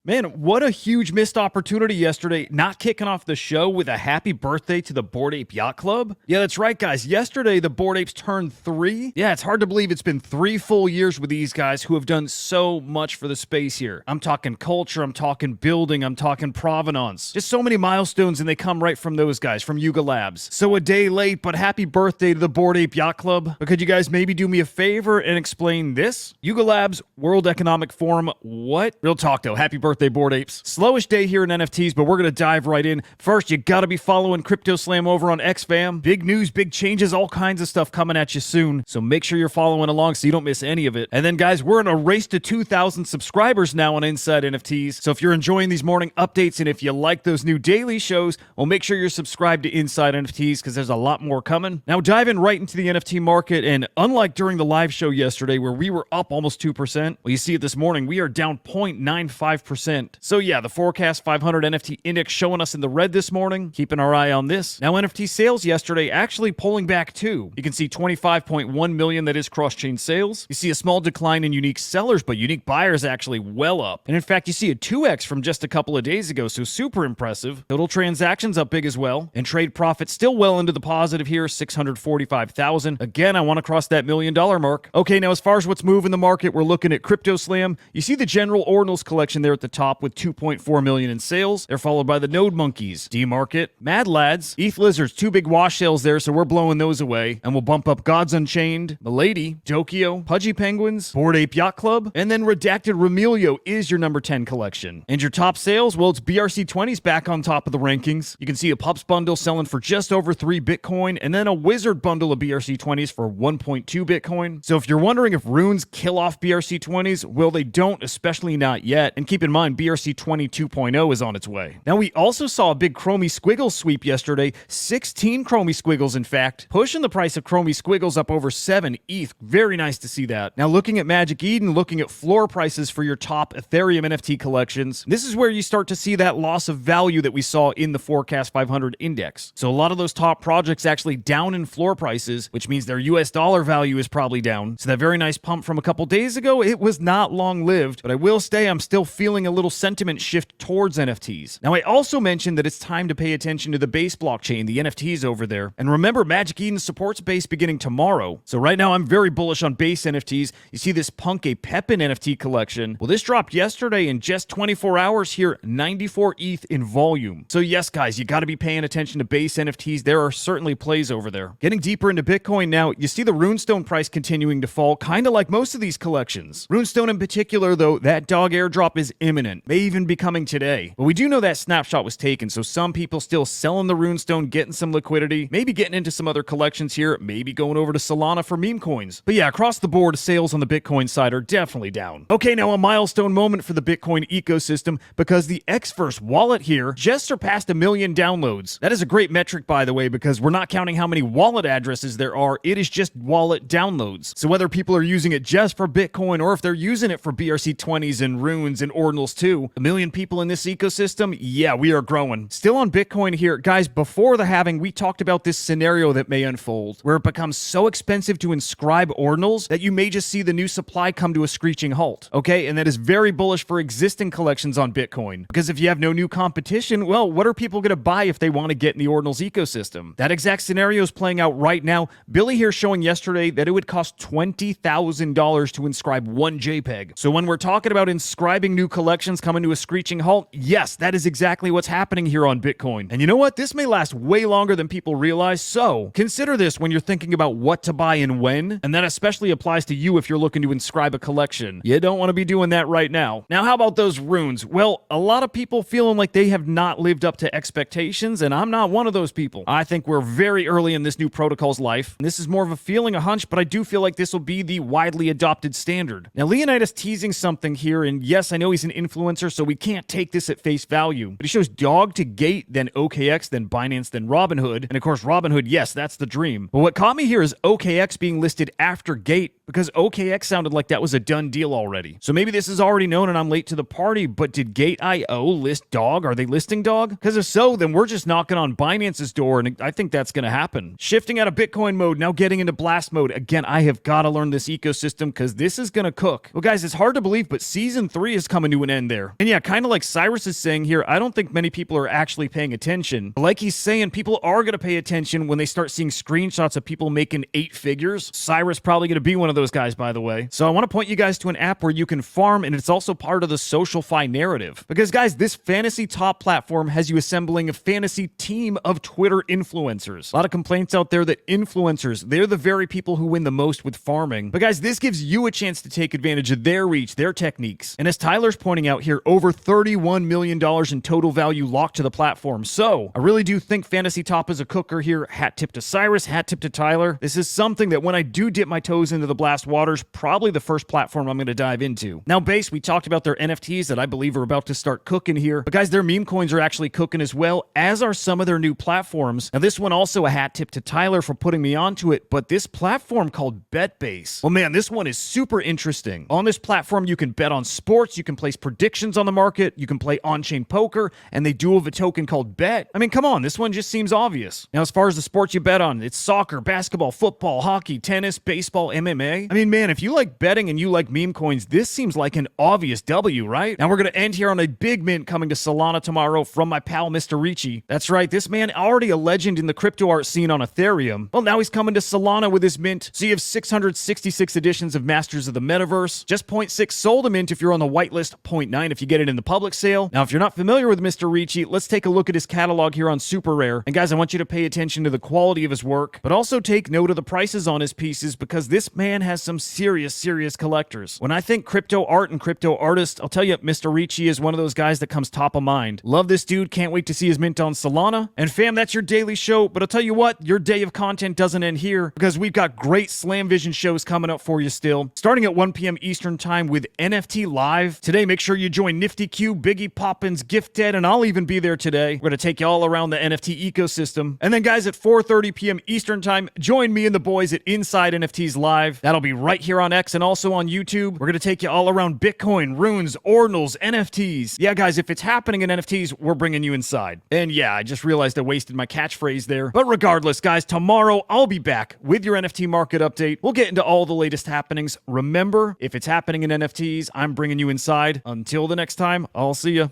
Man, what a huge missed opportunity yesterday, not kicking off the show with a happy birthday to the Bored Ape Yacht Club. Yeah, that's right, guys. Yesterday, the Bored Apes turned 3. Yeah, it's hard to believe it's been 3 full years with these guys who have done so much for the space here. I'm talking culture, I'm talking building, I'm talking provenance. Just so many milestones, and they come right from those guys, from Yuga Labs. So a day late, but happy birthday to the Bored Ape Yacht Club. But could you guys maybe do me a favor and explain this? Yuga Labs, World Economic Forum, what? Real talk though, happy birthday, Bored Apes. Slowish day here in NFTs, but we're gonna dive right in. First, you gotta be following CryptoSlam over on XFam. Big news, big changes, all kinds of stuff coming at you soon. So make sure you're following along so you don't miss any of it. And then guys, we're in a race to 2,000 subscribers now on Inside NFTs. So if you're enjoying these morning updates and if you like those new daily shows, well, make sure you're subscribed to Inside NFTs because there's a lot more coming. Now diving right into the NFT market, and unlike during the live show yesterday where we were up almost 2%, well, you see it this morning, we are down 0.95%. So yeah, the Forecast 500 NFT index showing us in the red this morning. Keeping our eye on this. Now NFT sales yesterday actually pulling back too. You can see 25.1 million that is cross-chain sales. You see a small decline in unique sellers, but unique buyers actually well up. And in fact, you see a 2x from just a couple of days ago, so super impressive. Total transactions up big as well. And trade profit still well into the positive here, 645,000. Again, I want to cross that $1 million mark. Okay, now as far as what's moving the market, we're looking at CryptoSlam. You see the general Ordinals collection there at the top with 2.4 million in sales. They're followed by the Node Monkeys, D-Market, Mad Lads, ETH Lizards, 2 big wash sales there, so we're blowing those away. And we'll bump up Gods Unchained, Milady, Tokyo, Pudgy Penguins, Bored Ape Yacht Club, and then Redacted Remilio is your number 10 collection. And your top sales, well, it's BRC20's back on top of the rankings. You can see a Pups bundle selling for just over 3 Bitcoin, and then a Wizard bundle of BRC20s for 1.2 Bitcoin. So if you're wondering if runes kill off BRC20s, well, they don't, especially not yet. And keep in mind, BRC20 2.0 is on its way. Now, we also saw a big Chromie Squiggles sweep yesterday. 16 Chromie Squiggles, in fact, pushing the price of Chromie Squiggles up over 7 ETH. Very nice to see that. Now, looking at Magic Eden, looking at floor prices for your top Ethereum NFT collections, this is where you start to see that loss of value that we saw in the Forecast 500 index. So a lot of those top projects actually down in floor prices, which means their US dollar value is probably down. So that very nice pump from a couple days ago, it was not long-lived, but I will say I'm still feeling a little sentiment shift towards NFTs. Now, I also mentioned that it's time to pay attention to the Base blockchain, the NFTs over there. And remember, Magic Eden supports Base beginning tomorrow. So right now, I'm very bullish on Base NFTs. You see this Punk a Pepin NFT collection. Well, this dropped yesterday in just 24 hours here, 94 ETH in volume. So yes, guys, you got to be paying attention to Base NFTs. There are certainly plays over there. Getting deeper into Bitcoin now, you see the Runestone price continuing to fall, kind of like most of these collections. Runestone in particular, though, that dog airdrop is imminent. May even be coming today. But we do know that snapshot was taken, so some people still selling the Runestone, getting some liquidity, maybe getting into some other collections here, maybe going over to Solana for meme coins. But yeah, across the board, sales on the Bitcoin side are definitely down. Okay, now a milestone moment for the Bitcoin ecosystem because the XVERSE wallet here just surpassed 1 million downloads. That is a great metric, by the way, because we're not counting how many wallet addresses there are. It is just wallet downloads. So whether people are using it just for Bitcoin or if they're using it for BRC20s and runes and Ordinals too, 1 million people in this ecosystem, yeah, we are growing. Still on Bitcoin here, guys, before the halving, we talked about this scenario that may unfold, where it becomes so expensive to inscribe Ordinals that you may just see the new supply come to a screeching halt, okay? And that is very bullish for existing collections on Bitcoin, because if you have no new competition, well, what are people going to buy if they want to get in the Ordinals ecosystem? That exact scenario is playing out right now. Billy here showing yesterday that it would cost $20,000 to inscribe 1 JPEG. So when we're talking about inscribing new collections coming to a screeching halt, yes, that is exactly what's happening here on Bitcoin. And you know what? This may last way longer than people realize, so consider this when you're thinking about what to buy and when, and that especially applies to you if you're looking to inscribe a collection. You don't want to be doing that right now. Now, how about those runes? Well, a lot of people feeling like they have not lived up to expectations, and I'm not one of those people. I think we're very early in this new protocol's life. And this is more of a feeling, a hunch, but I do feel like this will be the widely adopted standard. Now, Leonidas teasing something here, and yes, I know he's an influencer, so we can't take this at face value, but he shows dog to gate, then OKX, then Binance, then Robinhood, and of course Robinhood, yes, that's the dream. But what caught me here is OKX being listed after Gate, because OKX sounded like that was a done deal already. So maybe this is already known and I'm late to the party, but did Gate.io list Dog? Are they listing Dog? Because if so, then we're just knocking on Binance's door, and I think that's going to happen. Shifting out of Bitcoin mode, now getting into Blast mode. Again, I have got to learn this ecosystem because this is going to cook. Well, guys, it's hard to believe, but Season 3 is coming to an end there. And yeah, kind of like Cyrus is saying here, I don't think many people are actually paying attention. But like he's saying, people are going to pay attention when they start seeing screenshots of people making 8 figures. Cyrus probably going to be one of those guys, by the way. So I want to point you guys to an app where you can farm, and it's also part of the SocialFi narrative. Because guys, this fantasy top platform has you assembling a fantasy team of Twitter influencers. A lot of complaints out there that influencers, they're the very people who win the most with farming. But guys, this gives you a chance to take advantage of their reach, their techniques. And as Tyler's pointing out here, over $31 million in total value locked to the platform. So I really do think Fantasy Top is a cooker here. Hat tip to Cyrus, hat tip to Tyler. This is something that when I do dip my toes into the Blast waters, probably the first platform I'm going to dive into. Now, Base, we talked about their NFTs that I believe are about to start cooking here. But guys, their meme coins are actually cooking as well, as are some of their new platforms. Now, this one also a hat tip to Tyler for putting me onto it, but this platform called BETBASE. Well, man, this one is super interesting. On this platform, you can bet on sports, you can place predictions on the market, you can play on-chain poker, and they do have a token called BET. I mean, come on, this one just seems obvious. Now, as far as the sports you bet on, it's soccer, basketball, football, hockey, tennis, baseball, MMA. I mean, man, if you like betting and you like meme coins, this seems like an obvious W, right? Now, we're going to end here on a big mint coming to Solana tomorrow from my pal, Mr. Richi. That's right, this man already a legend in the crypto art scene on Ethereum. Well, now he's coming to Solana with his mint. So you have 666 editions of Masters of the Metaverse. Just 0.6 sold a mint if you're on the whitelist, 0.9 if you get it in the public sale. Now, if you're not familiar with Mr. Richi, let's take a look at his catalog here on Super Rare. And guys, I want you to pay attention to the quality of his work, but also take note of the prices on his pieces because this man has some serious collectors. When I think crypto art and crypto artist, I'll tell you, Mr. Richi is one of those guys that comes top of mind. Love this dude. Can't wait to see his mint on Solana. And fam, that's your daily show. But I'll tell you what, your day of content doesn't end here because we've got great Slam Vision shows coming up for you still. Starting at 1 p.m. Eastern time with NFT Live. Today, make sure you join Nifty Q, Biggie Poppins, Gifted, and I'll even be there today. We're going to take you all around the NFT ecosystem. And then guys, at 4:30 p.m. Eastern time, join me and the boys at Inside NFTs Live. That'll be right here on X and also on YouTube. We're going to take you all around Bitcoin, runes, ordinals, NFTs. Yeah, guys, if it's happening in NFTs, we're bringing you inside. And yeah, I just realized I wasted my catchphrase there. But regardless, guys, tomorrow I'll be back with your NFT market update. We'll get into all the latest happenings. Remember, if it's happening in NFTs, I'm bringing you inside. Until the next time, I'll see ya.